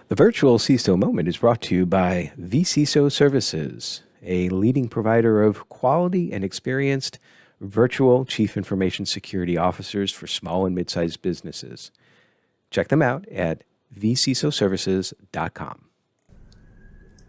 The virtual CISO moment is brought to you by vCISO Services, a leading provider of quality and experienced virtual chief information security officers for small and mid-sized businesses. Check them out at vcisoservices.com.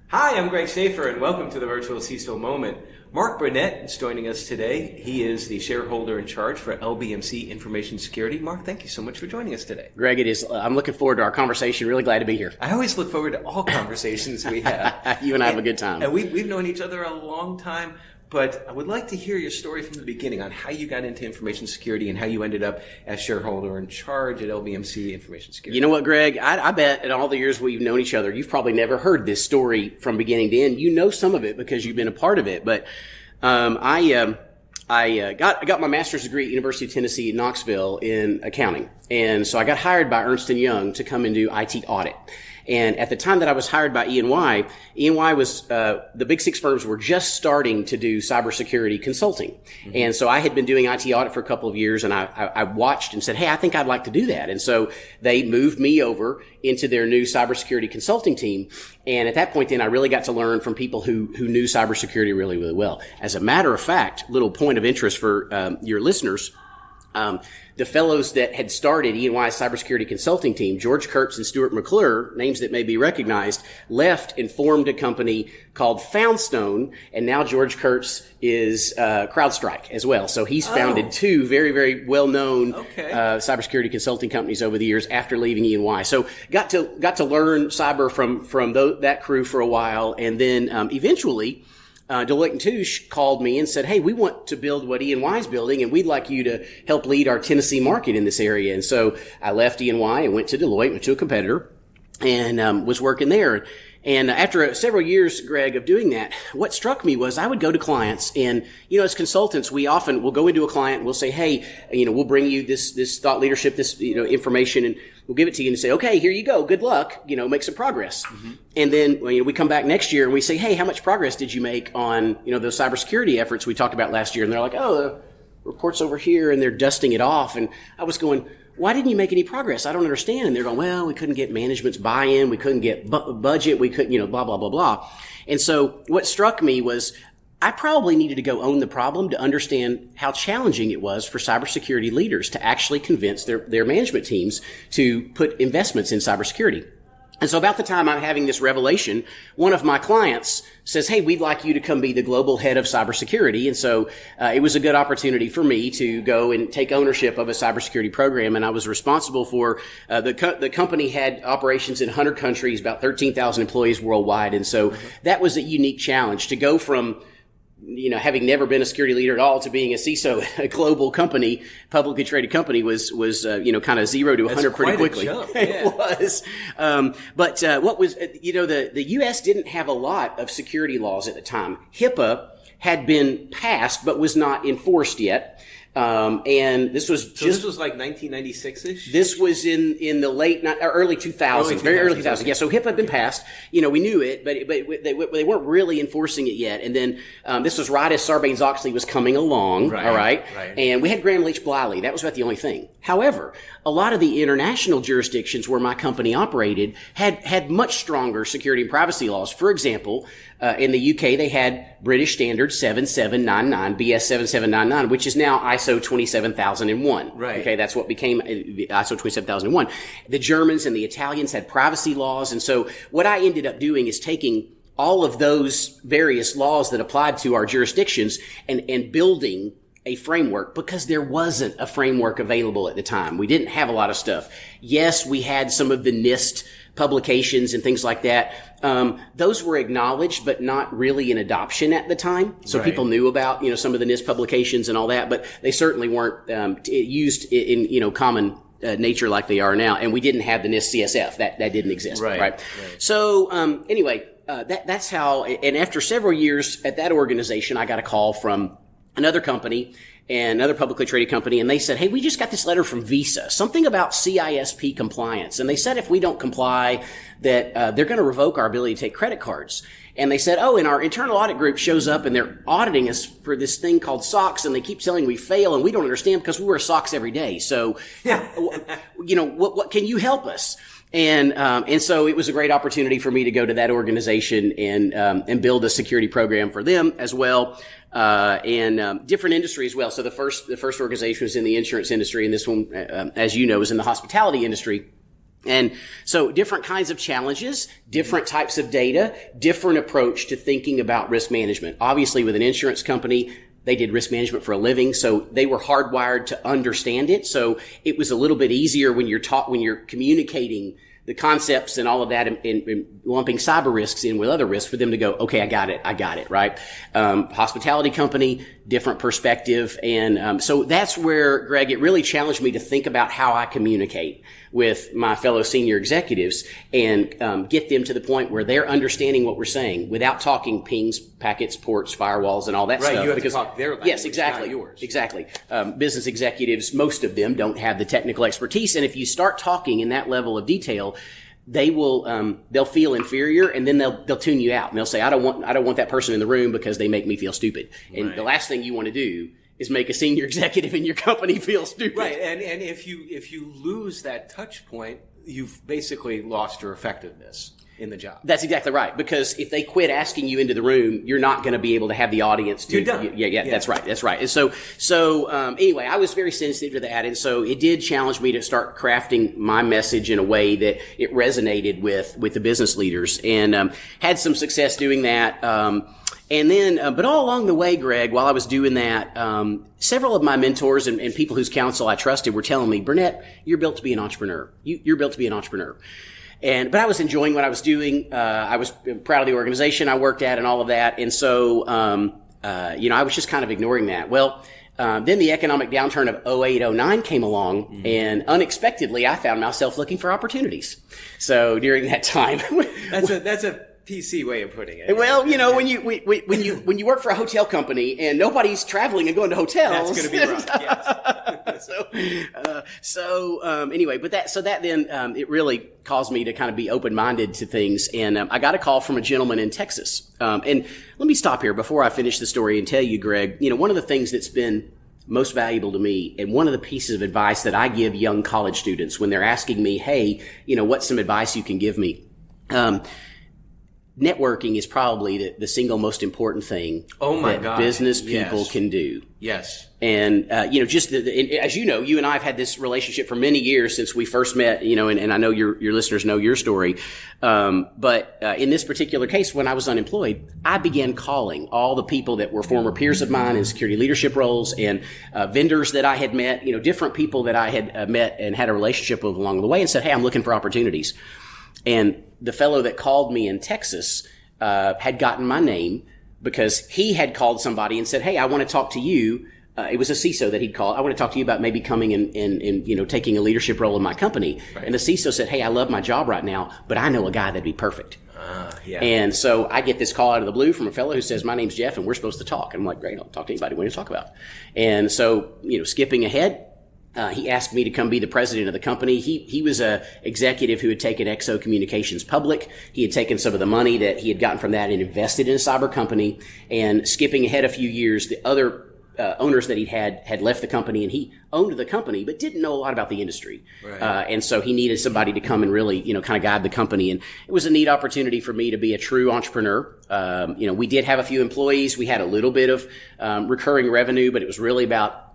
Hi, I'm Greg Schaefer, and welcome to the Virtual CISO Moment. Mark Burnette is joining us today. He is the shareholder in charge for LBMC Information Security. Mark, thank you so much for joining us today. Greg, it is. I'm looking forward to our conversation. Really glad to be here. I always look forward to all conversations we have. You and I have a good time. And we've known each other a long time, but I would like to hear your story from the beginning on how you got into information security and how you ended up as shareholder in charge at LBMC Information Security. You know what, Greg? I bet in all the years we've known each other, you've probably never heard this story from beginning to end. You know some of it because you've been a part of it. But I got my master's degree at University of Tennessee in Knoxville in accounting. And so I got hired by Ernst & Young to come and do IT audit. And at the time that I was hired by E&Y was, the big six firms were just starting to do cybersecurity consulting. Mm-hmm. And so I had been doing IT audit for a couple of years, and I watched and said, hey, I think I'd like to do that. And so they moved me over into their new cybersecurity consulting team. And at that point then, I really got to learn from people who knew cybersecurity really, really well. As a matter of fact, little point of interest for your listeners, the fellows that had started E&Y's cybersecurity consulting team, George Kurtz and Stuart McClure, names that may be recognized, left and formed a company called Foundstone, and now George Kurtz is CrowdStrike as well. So he's founded two very, very well-known cybersecurity consulting companies over the years after leaving E&Y. So got to learn cyber from that crew for a while, and then eventually Deloitte & Touche called me and said, hey, we want to build what E&Y is building, and we'd like you to help lead our Tennessee market in this area. And so I left E&Y and went to Deloitte, went to a competitor, and was working there. And after several years, Greg, of doing that, what struck me was I would go to clients, and, as consultants, we often will go into a client and we'll say, hey, we'll bring you this thought leadership, this, information, and we'll give it to you and say, okay, here you go. Good luck. Make some progress. Mm-hmm. And then, we come back next year and we say, hey, how much progress did you make on, those cybersecurity efforts we talked about last year? And they're like, oh, the report's over here, and they're dusting it off. And I was going, why didn't you make any progress? I don't understand. And they're going, well, we couldn't get management's buy-in. We couldn't get budget. We couldn't, blah, blah, blah, blah. And so what struck me was I probably needed to go own the problem to understand how challenging it was for cybersecurity leaders to actually convince their management teams to put investments in cybersecurity. And so about the time I'm having this revelation, one of my clients says, hey, we'd like you to come be the global head of cybersecurity. And so it was a good opportunity for me to go and take ownership of a cybersecurity program. And I was responsible for the company had operations in 100 countries, about 13,000 employees worldwide. And so that was a unique challenge to go from having never been a security leader at all to being a CISO, a global company, publicly traded company was kind of 0 to 100 pretty quickly. Jump. Yeah. It was. But what was, the U.S. didn't have a lot of security laws at the time. HIPAA had been passed, but was not enforced yet. And this was this was like 1996-ish? This was in the early 2000s, very early 2000s. Yeah, so HIPAA had been passed. We knew it, but they weren't really enforcing it yet. And then, this was right as Sarbanes-Oxley was coming along. Right, all right. And we had Gramm-Leach-Bliley. That was about the only thing. However, a lot of the international jurisdictions where my company operated had much stronger security and privacy laws. For example, in the UK, they had British Standard 7799, BS 7799, which is now ISO 27001. Right. Okay, that's what became ISO 27001. The Germans and the Italians had privacy laws. And so what I ended up doing is taking all of those various laws that applied to our jurisdictions and building a framework, because there wasn't a framework available at the time. We didn't have a lot of stuff. Yes, we had some of the NIST publications and things like that. Those were acknowledged, but not really in adoption at the time. So people knew about, some of the NIST publications and all that, but they certainly weren't used in, common nature like they are now. And we didn't have the NIST CSF. That didn't exist. Right. So, anyway, that's how, and after several years at that organization, I got a call from another company, and another publicly traded company, and they said, hey, we just got this letter from Visa, something about CISP compliance. And they said if we don't comply, that they're going to revoke our ability to take credit cards. And they said, oh, and our internal audit group shows up and they're auditing us for this thing called SOX, and they keep telling we fail, and we don't understand because we wear SOX every day. So, what can you help us? And so it was a great opportunity for me to go to that organization and build a security program for them as well, and different industry as well. So the first organization was in the insurance industry, and this one, as you know, is in the hospitality industry. And so different kinds of challenges, different types of data, different approach to thinking about risk management. Obviously, with an insurance company, they did risk management for a living, so they were hardwired to understand it. So it was a little bit easier when you're communicating the concepts and all of that and lumping cyber risks in with other risks for them to go, okay, I got it, right? Hospitality company, different perspective. And so that's where, Greg, it really challenged me to think about how I communicate with my fellow senior executives and get them to the point where they're understanding what we're saying without talking pings, packets, ports, firewalls, and all that stuff. Right, you have to talk their language, yes, exactly, not yours. Exactly. Business executives, most of them don't have the technical expertise, and if you start talking in that level of detail, they will they'll feel inferior, and then they'll tune you out, and they'll say, I don't want that person in the room because they make me feel stupid. And right. The last thing you want to do is make a senior executive in your company feel stupid. Right, and if you lose that touch point, you've basically lost your effectiveness in the job. That's exactly right. Because if they quit asking you into the room, you're not going to be able to have the audience. You're done. Yeah. That's right. And so anyway, I was very sensitive to that, and so it did challenge me to start crafting my message in a way that it resonated with the business leaders, and had some success doing that. And then, but all along the way, Greg, while I was doing that, several of my mentors and people whose counsel I trusted were telling me, Burnette, you're built to be an entrepreneur. You're built to be an entrepreneur. But I was enjoying what I was doing. I was proud of the organization I worked at and all of that. And so, I was just kind of ignoring that. Well, then the economic downturn of 08, 09 came along, and unexpectedly, I found myself looking for opportunities. So during that time, that's a PC way of putting it. Well, when you work for a hotel company and nobody's traveling and going to hotels, that's going to be rough. Yes. Anyway, but that then it really caused me to kind of be open-minded to things, and I got a call from a gentleman in Texas. And let me stop here before I finish the story and tell you, Greg. One of the things that's been most valuable to me, and one of the pieces of advice that I give young college students when they're asking me, hey, what's some advice you can give me? Networking is probably the single most important thing that business people can do. Yes. And, as you know, you and I have had this relationship for many years since we first met, and I know your listeners know your story. But in this particular case, when I was unemployed, I began calling all the people that were former peers of mine in security leadership roles and vendors that I had met, different people that I had met and had a relationship with along the way, and said, hey, I'm looking for opportunities. And the fellow that called me in Texas had gotten my name because he had called somebody and said, hey, I want to talk to you. It was a CISO that he'd called. I want to talk to you about maybe coming and taking a leadership role in my company. Right. And the CISO said, hey, I love my job right now, but I know a guy that'd be perfect. Yeah. And so I get this call out of the blue from a fellow who says, my name's Jeff and we're supposed to talk. And I'm like, great, I'll talk to anybody we want to talk about. And so, skipping ahead, he asked me to come be the president of the company. He was a executive who had taken XO Communications public. He had taken some of the money that he had gotten from that and invested in a cyber company. And skipping ahead a few years, the other owners that he had left the company, and he owned the company but didn't know a lot about the industry. Right. And so he needed somebody to come and really, kind of guide the company. And it was a neat opportunity for me to be a true entrepreneur. We did have a few employees. We had a little bit of recurring revenue, but it was really about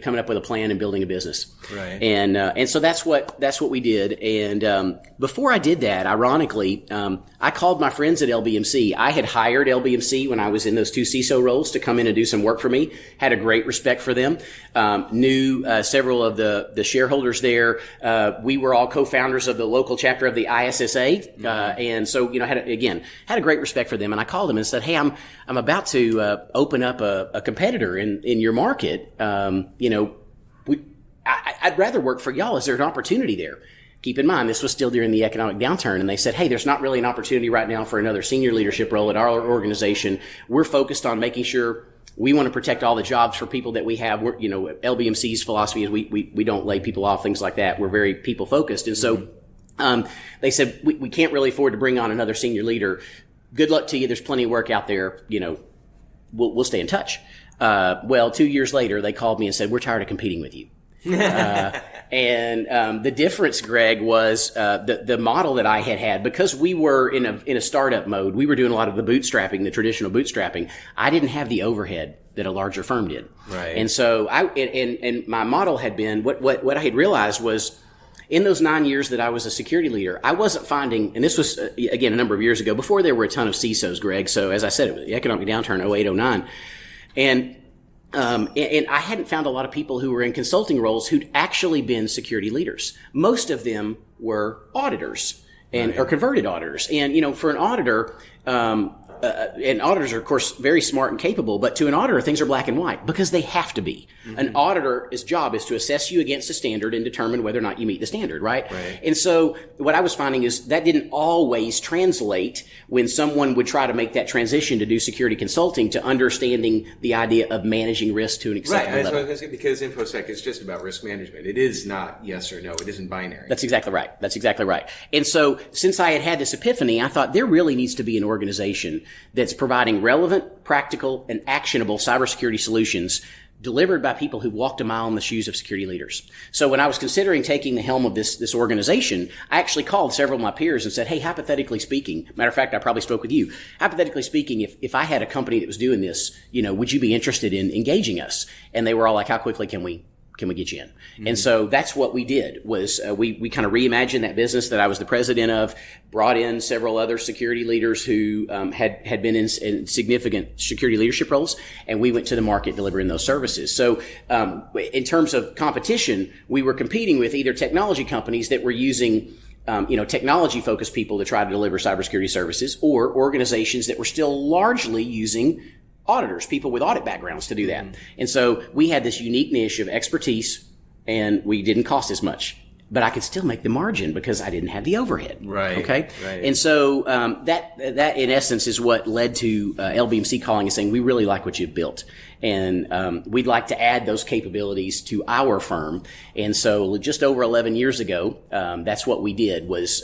coming up with a plan and building a business. Right. And so that's what we did. And before I did that, ironically, I called my friends at LBMC. I had hired LBMC when I was in those two CISO roles to come in and do some work for me. Had a great respect for them. Knew several of the shareholders there. We were all co-founders of the local chapter of the ISSA. Mm-hmm. And so, had a great respect for them. And I called them and said, hey, I'm about to open up a competitor in your market. I'd rather work for y'all. Is there an opportunity there? Keep in mind, this was still during the economic downturn, and they said, hey, there's not really an opportunity right now for another senior leadership role at our organization. We're focused on making sure we want to protect all the jobs for people that we have. LBMC's philosophy is we don't lay people off, things like that. We're very people focused. And so they said, we can't really afford to bring on another senior leader. Good luck to you. There's plenty of work out there. We'll stay in touch. 2 years later, they called me and said, we're tired of competing with you. The difference, Greg, was the model that I had because we were in a startup mode. We were doing a lot of the bootstrapping, the traditional bootstrapping. I didn't have the overhead that a larger firm did. Right. And so and my model had been what I had realized was in those 9 years that I was a security leader, I wasn't finding, and this was again a number of years ago before there were a ton of CISOs, Greg. So as I said, it was the economic downturn 08, 09. And I hadn't found a lot of people who were in consulting roles who'd actually been security leaders. Most of them were auditors or converted auditors. And, for an auditor, and auditors are, of course, very smart and capable, but to an auditor, things are black and white because they have to be. Mm-hmm. An auditor's job is to assess you against a standard and determine whether or not you meet the standard, right? And so what I was finding is that didn't always translate when someone would try to make that transition to do security consulting to understanding the idea of managing risk to an acceptable level. Right, because InfoSec is just about risk management. It is not yes or no. It isn't binary. That's exactly right. And so since I had this epiphany, I thought there really needs to be an organization that's providing relevant, practical, and actionable cybersecurity solutions delivered by people who walked a mile in the shoes of security leaders. So when I was considering taking the helm of this organization, I actually called several of my peers and said, hey, hypothetically speaking, matter of fact, I probably spoke with you, hypothetically speaking, if I had a company that was doing this, would you be interested in engaging us? And they were all like, how quickly can we get you in? Mm-hmm. And so that's what we did was we kind of reimagined that business that I was the president of, brought in several other security leaders who had been in significant security leadership roles, and we went to the market delivering those services. So in terms of competition, we were competing with either technology companies that were using technology-focused people to try to deliver cybersecurity services, or organizations that were still largely using auditors, people with audit backgrounds to do that. And so we had this unique niche of expertise, and we didn't cost as much, but I could still make the margin because I didn't have the overhead. Right. Okay. Right. And so that in essence is what led to LBMC calling and saying, we really like what you've built, and we'd like to add those capabilities to our firm. And so just over 11 years ago, that's what we did was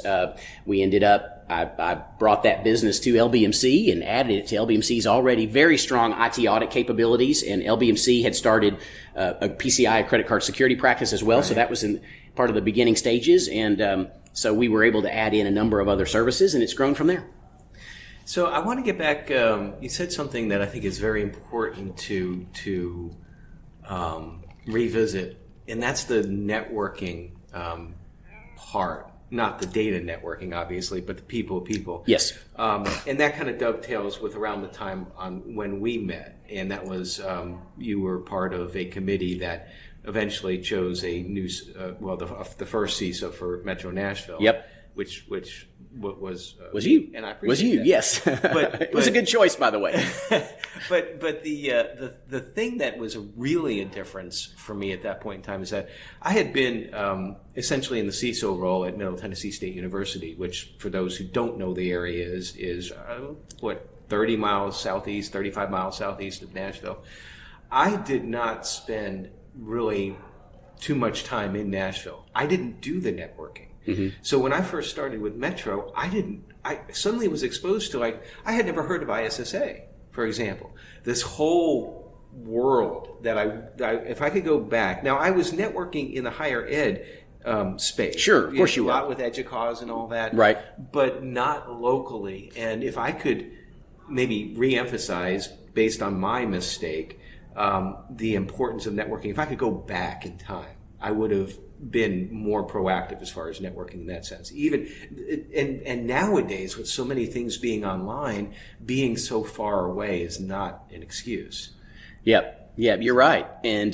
we ended up I brought that business to LBMC and added it to LBMC's already very strong IT audit capabilities. And LBMC had started a PCI, a credit card security practice as well. Right. So that was in part of the beginning stages. And so we were able to add in a number of other services, and it's grown from there. So I want to get back. You said something that I think is very important to revisit, and that's the networking part. Not the data networking, obviously, but the people. Yes. And that kind of dovetails with around the time when we met, and that was you were part of a committee that eventually chose a new, the first CISO for Metro Nashville. Yep. Which was you, and I appreciate was you, that. Yes. But it was a good choice, by the way. but the thing that was really a difference for me at that point in time is that I had been essentially in the CISO role at Middle Tennessee State University, which for those who don't know the area is 30 miles southeast, 35 miles southeast of Nashville. I did not spend really too much time in Nashville. I didn't do the networking. Mm-hmm. So when I first started with Metro, I suddenly was exposed to, I had never heard of ISSA, for example. This whole world that I if I could go back. Now, I was networking in the higher ed space. Sure, of course you were. A lot with EDUCAUSE and all that. Right. But not locally. And if I could maybe reemphasize, based on my mistake, the importance of networking, if I could go back in time, I would have been more proactive as far as networking in that sense. Even and nowadays, with so many things being online, being so far away is not an excuse. Yep. Yeah, you're right. And,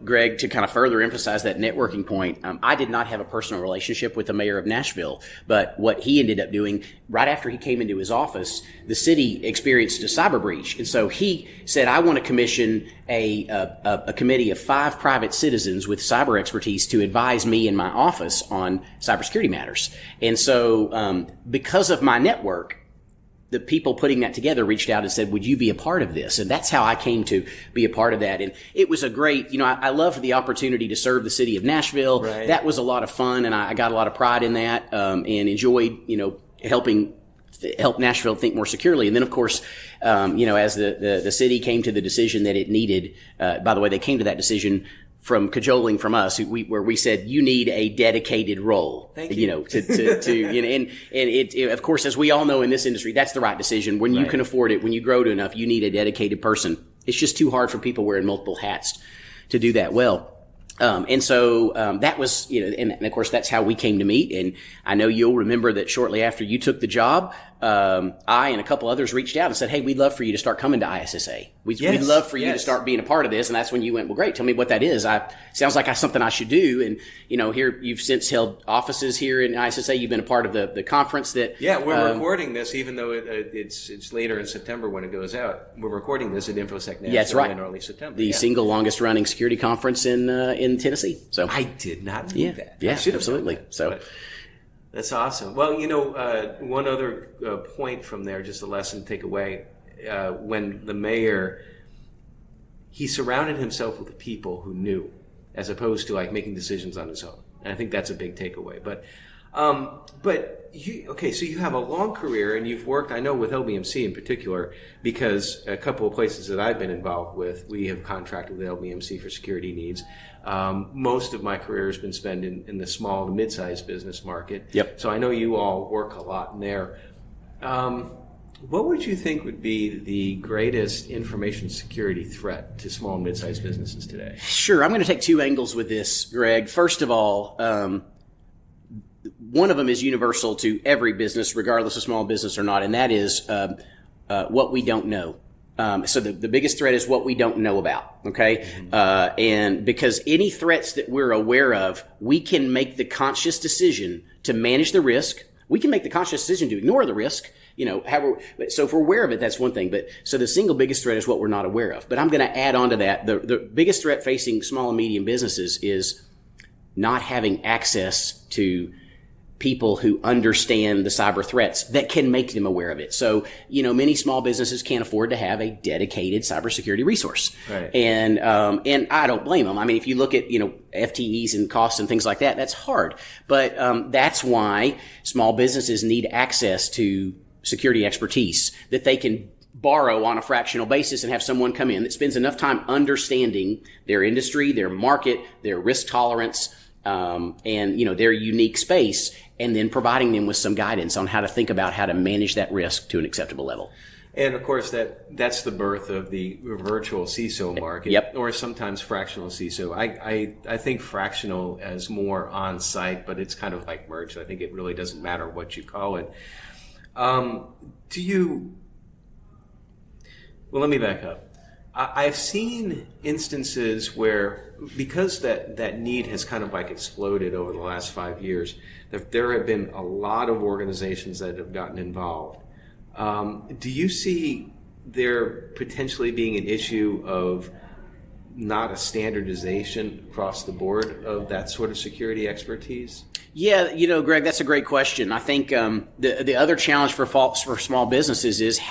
Greg, to kind of further emphasize that networking point, I did not have a personal relationship with the mayor of Nashville, but what he ended up doing right after he came into his office, the city experienced a cyber breach. And so he said, I want to commission a committee of 5 private citizens with cyber expertise to advise me in my office on cybersecurity matters. And so, because of my network, the people putting that together reached out and said, would you be a part of this? And that's how I came to be a part of that. And it was a great, I loved the opportunity to serve the city of Nashville. Right. That was a lot of fun, and I got a lot of pride in that, and enjoyed, help Nashville think more securely. And then, of course, as the city came to the decision that it needed, by the way, they came to that decision from cajoling from us, where we said you need a dedicated role. Thank you. And it, of course, as we all know in this industry, that's the right decision. When you can afford it, when you grow to enough, you need a dedicated person. It's just too hard for people wearing multiple hats to do that well. That was, and of course that's how we came to meet. And I know you'll remember that shortly after you took the job, I and a couple others reached out and said, hey, we'd love for you to start coming to ISSA. We'd love for you to start being a part of this. And that's when you went, well, great. Tell me what that is. Sounds like something I should do. And, here you've since held offices here in ISSA. You've been a part of the conference that. Yeah, we're recording this, even though it's later in September when it goes out. We're recording this at InfoSec National in early September. The single longest running security conference in Tennessee. So I did not know that. Yeah, absolutely. So. That's awesome. Well, one other point from there, just a lesson to take away. When the mayor, he surrounded himself with people who knew, as opposed to like making decisions on his own. And I think that's a big takeaway. But so you have a long career, and you've worked, I know, with LBMC in particular, because a couple of places that I've been involved with, we have contracted with LBMC for security needs. Most of my career has been spent in the small to mid-sized business market. Yep. So I know you all work a lot in there. What would you think would be the greatest information security threat to small and mid-sized businesses today? Sure. I'm going to take two angles with this, Greg. First of all, one of them is universal to every business, regardless of small business or not, and that is what we don't know. So the biggest threat is what we don't know about, okay? Mm-hmm. And because any threats that we're aware of, we can make the conscious decision to manage the risk. We can make the conscious decision to ignore the risk. So if we're aware of it, that's one thing. But so the single biggest threat is what we're not aware of. But I'm going to add on to that. The biggest threat facing small and medium businesses is not having access to people who understand the cyber threats that can make them aware of it. So, many small businesses can't afford to have a dedicated cybersecurity resource. Right. And I don't blame them. I mean, if you look at, FTEs and costs and things like that, that's hard. But that's why small businesses need access to security expertise that they can borrow on a fractional basis and have someone come in that spends enough time understanding their industry, their market, their risk tolerance, and their unique space, and then providing them with some guidance on how to think about how to manage that risk to an acceptable level. And of course, that's the birth of the virtual CISO market, yep. Or sometimes fractional CISO. I think fractional as more on site, but it's kind of like merged. I think it really doesn't matter what you call it. Well, let me back up. I've seen instances where, because that need has kind of like exploded over the last 5 years, there have been a lot of organizations that have gotten involved. Do you see there potentially being an issue of not a standardization across the board of that sort of security expertise? Yeah, Greg, that's a great question. I think the other challenge for small businesses is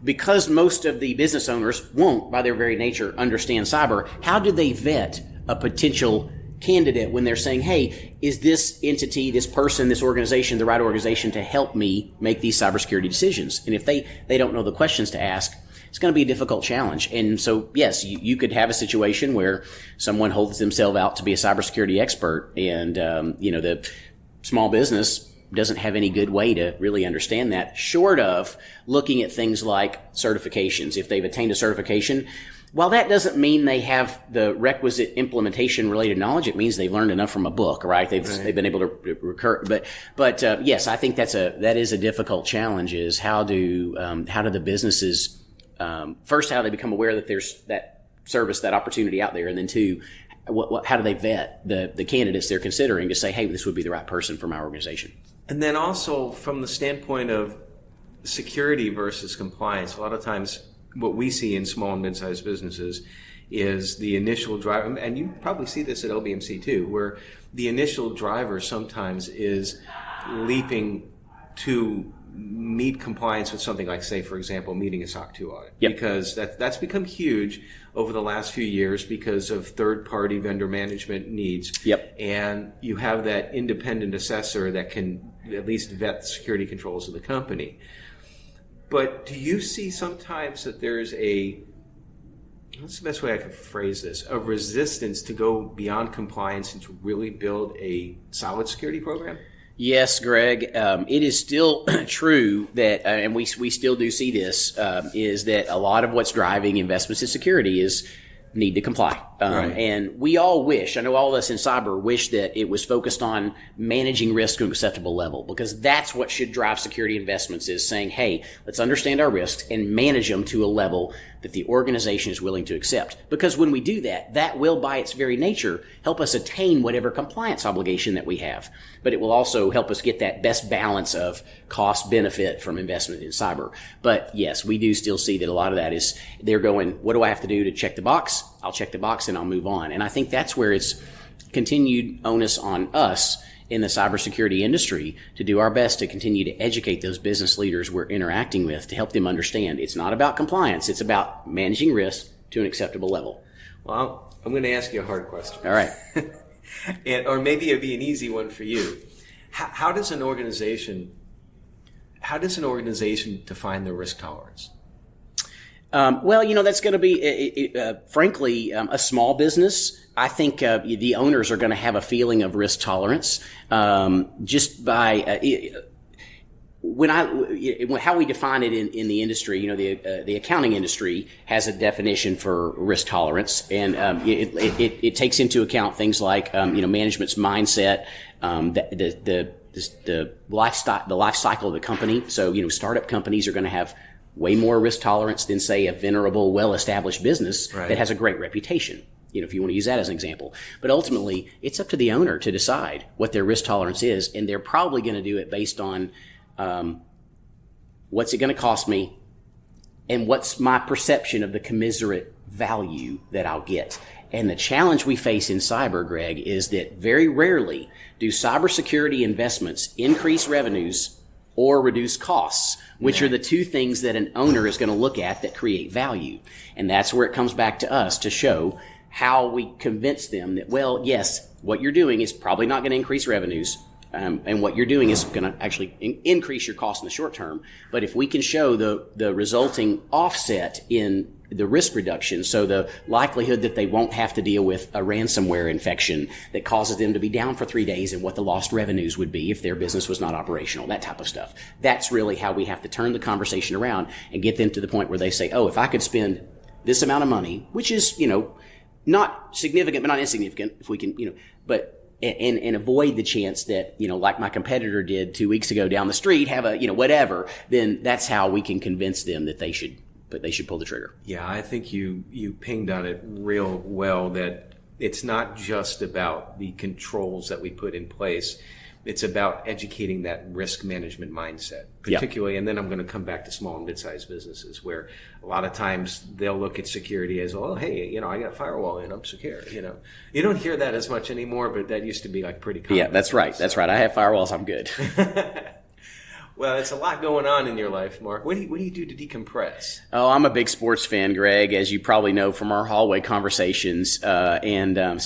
because most of the business owners won't, by their very nature, understand cyber, how do they vet a potential candidate when they're saying, hey, is this entity, this person, this organization the right organization to help me make these cybersecurity decisions? And if they don't know the questions to ask, it's going to be a difficult challenge. And so, yes, you could have a situation where someone holds themselves out to be a cybersecurity expert, and the small business doesn't have any good way to really understand that, short of looking at things like certifications. If they've attained a certification, while that doesn't mean they have the requisite implementation related knowledge, it means they've learned enough from a book, right? They've been able to recur. But yes, I think that is a difficult challenge. Is how do the businesses first, how do they become aware that there's that service, that opportunity out there, and then two, how do they vet the candidates they're considering to say, hey, this would be the right person for my organization? And then also from the standpoint of security versus compliance, a lot of times what we see in small and mid-sized businesses is the initial driver, and you probably see this at LBMC too, where the initial driver sometimes is leaping to meet compliance with something like, say, for example, meeting a SOC 2 audit. Yep. Because that's become huge over the last few years because of third-party vendor management needs. Yep. And you have that independent assessor that can at least vet the security controls of the company. But do you see sometimes that there's a That's the best way I could phrase this. A resistance to go beyond compliance and to really build a solid security program? Yes, Greg. It is still true that, and we still do see this, is that a lot of what's driving investments in security is need to comply. Right. And we all wish, I know all of us in cyber wish that it was focused on managing risk to an acceptable level, because that's what should drive security investments, is saying, hey, let's understand our risks and manage them to a level that the organization is willing to accept. Because when we do that, that will by its very nature help us attain whatever compliance obligation that we have. But it will also help us get that best balance of cost benefit from investment in cyber. But yes, we do still see that a lot of that is they're going, what do I have to do to check the box? I'll check the box and I'll move on. And I think that's where it's continued onus on us in the cybersecurity industry to do our best to continue to educate those business leaders we're interacting with, to help them understand it's not about compliance, it's about managing risk to an acceptable level. Well, I'm going to ask you a hard question. All right. Or maybe it'd be an easy one for you. How does an organization define their risk tolerance? Well, that's going to be, frankly, a small business. I think the owners are going to have a feeling of risk tolerance just by how we define it in the industry. The accounting industry has a definition for risk tolerance, and it takes into account things like management's mindset, the life cycle of the company. So startup companies are going to have way more risk tolerance than, say, a venerable, well-established business that has a great reputation, if you want to use that as an example. But ultimately, it's up to the owner to decide what their risk tolerance is, and they're probably going to do it based on what's it going to cost me and what's my perception of the commensurate value that I'll get. And the challenge we face in cyber, Greg, is that very rarely do cybersecurity investments increase revenues or reduce costs, which are the two things that an owner is going to look at that create value. And that's where it comes back to us to show how we convince them that, well, yes, what you're doing is probably not going to increase revenues, and what you're doing is going to actually increase your costs in the short term. But if we can show the resulting offset in the risk reduction, so the likelihood that they won't have to deal with a ransomware infection that causes them to be down for 3 days, and what the lost revenues would be if their business was not operational, that type of stuff. That's really how we have to turn the conversation around and get them to the point where they say, oh, if I could spend this amount of money, which is, not significant, but not insignificant, if we can, and avoid the chance that, like my competitor did 2 weeks ago down the street, have a, whatever, then that's how we can convince them that they should pull the trigger. Yeah, I think you pinged on it real well, that it's not just about the controls that we put in place. It's about educating that risk management mindset, particularly, and then I'm going to come back to small and mid-sized businesses, where a lot of times they'll look at security as, oh, hey, I got a firewall and I'm secure. You don't hear that as much anymore, but that used to be like pretty common. Yeah, that's right. That's right. I have firewalls. I'm good. Well, it's a lot going on in your life, Mark. What do you do to decompress? Oh, I'm a big sports fan, Greg, as you probably know from our hallway conversations. So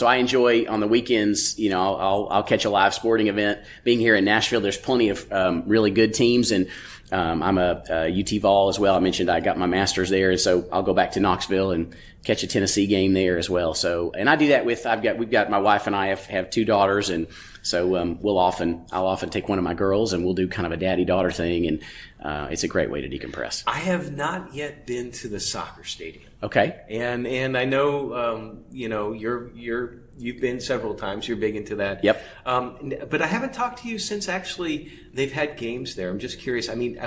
I enjoy on the weekends, I'll catch a live sporting event. Being here in Nashville, there's plenty of really good teams, and I'm a UT Vol as well. I mentioned I got my master's there, and so I'll go back to Knoxville and catch a Tennessee game there as well. So, and I do that we've got my wife and I have 2 daughters, and so I'll often take one of my girls and we'll do kind of a daddy-daughter thing, and it's a great way to decompress. I have not yet been to the soccer stadium. Okay. And I know you've been several times. You're big into that. Yep. But I haven't talked to you since actually they've had games there. I'm just curious. I mean,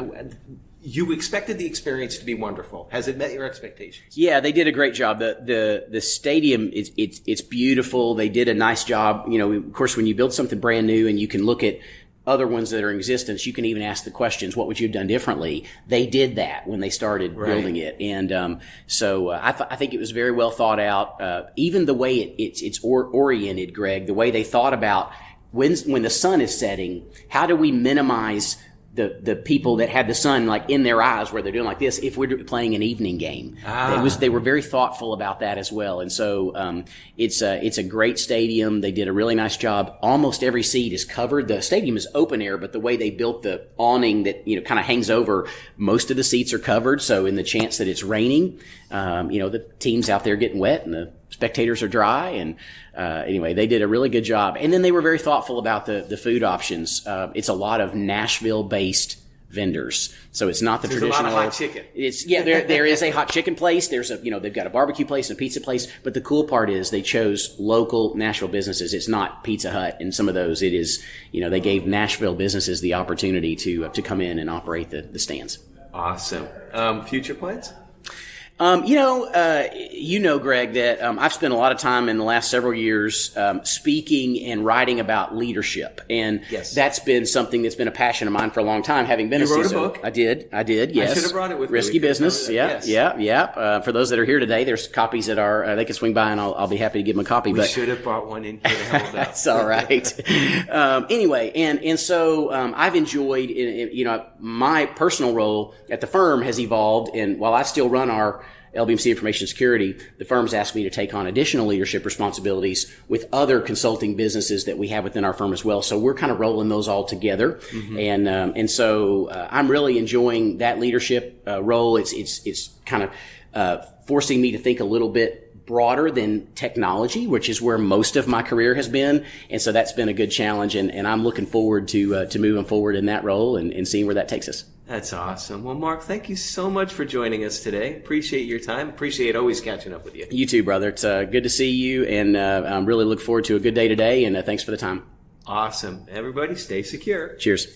you expected the experience to be wonderful. Has it met your expectations? Yeah, they did a great job. The stadium, it's beautiful. They did a nice job. Of course, when you build something brand new and you can look at other ones that are in existence, you can even ask the questions, what would you have done differently? They did that when they started building it. And so I think it was very well thought out. Even the way it's oriented, Greg, the way they thought about when the sun is setting, how do we minimize the people that had the sun like in their eyes where they're doing like this if we're playing an evening game. They were very thoughtful about that as well. And so it's a great stadium. They did a really nice job. Almost every seat is covered. The stadium is open air, but the way they built the awning that kind of hangs over, most of the seats are covered. So in the chance that it's raining, the team's out there getting wet and the spectators are dry. And anyway, they did a really good job. And then they were very thoughtful about the food options. It's a lot of Nashville-based vendors, so it's not the traditional. There's a lot of hot chicken. There is a hot chicken place. There's they've got a barbecue place and a pizza place. But the cool part is they chose local Nashville businesses. It's not Pizza Hut and some of those. It is they gave Nashville businesses the opportunity to come in and operate the stands. Awesome. Future plans? Greg, that I've spent a lot of time in the last several years speaking and writing about leadership, and that's been something that's been a passion of mine for a long time. Having been you wrote CISO, a book? I did. Yes, I should have brought it with Risky me. Business. Yeah. For those that are here today, there's copies that are they can swing by, and I'll be happy to give them a copy. We should have brought one in here to help out. That's all right. Anyway, and so I've enjoyed my personal role at the firm has evolved, and while I still run our LBMC Information Security, the firm's asked me to take on additional leadership responsibilities with other consulting businesses that we have within our firm as well. So we're kind of rolling those all together. Mm-hmm. And so I'm really enjoying that leadership role. It's kind of forcing me to think a little bit broader than technology, which is where most of my career has been. And so that's been a good challenge. And I'm looking forward to moving forward in that role and seeing where that takes us. That's awesome. Well, Mark, thank you so much for joining us today. Appreciate your time. Appreciate always catching up with you. You too, brother. It's good to see you, and I really look forward to a good day today, and thanks for the time. Awesome. Everybody, stay secure. Cheers.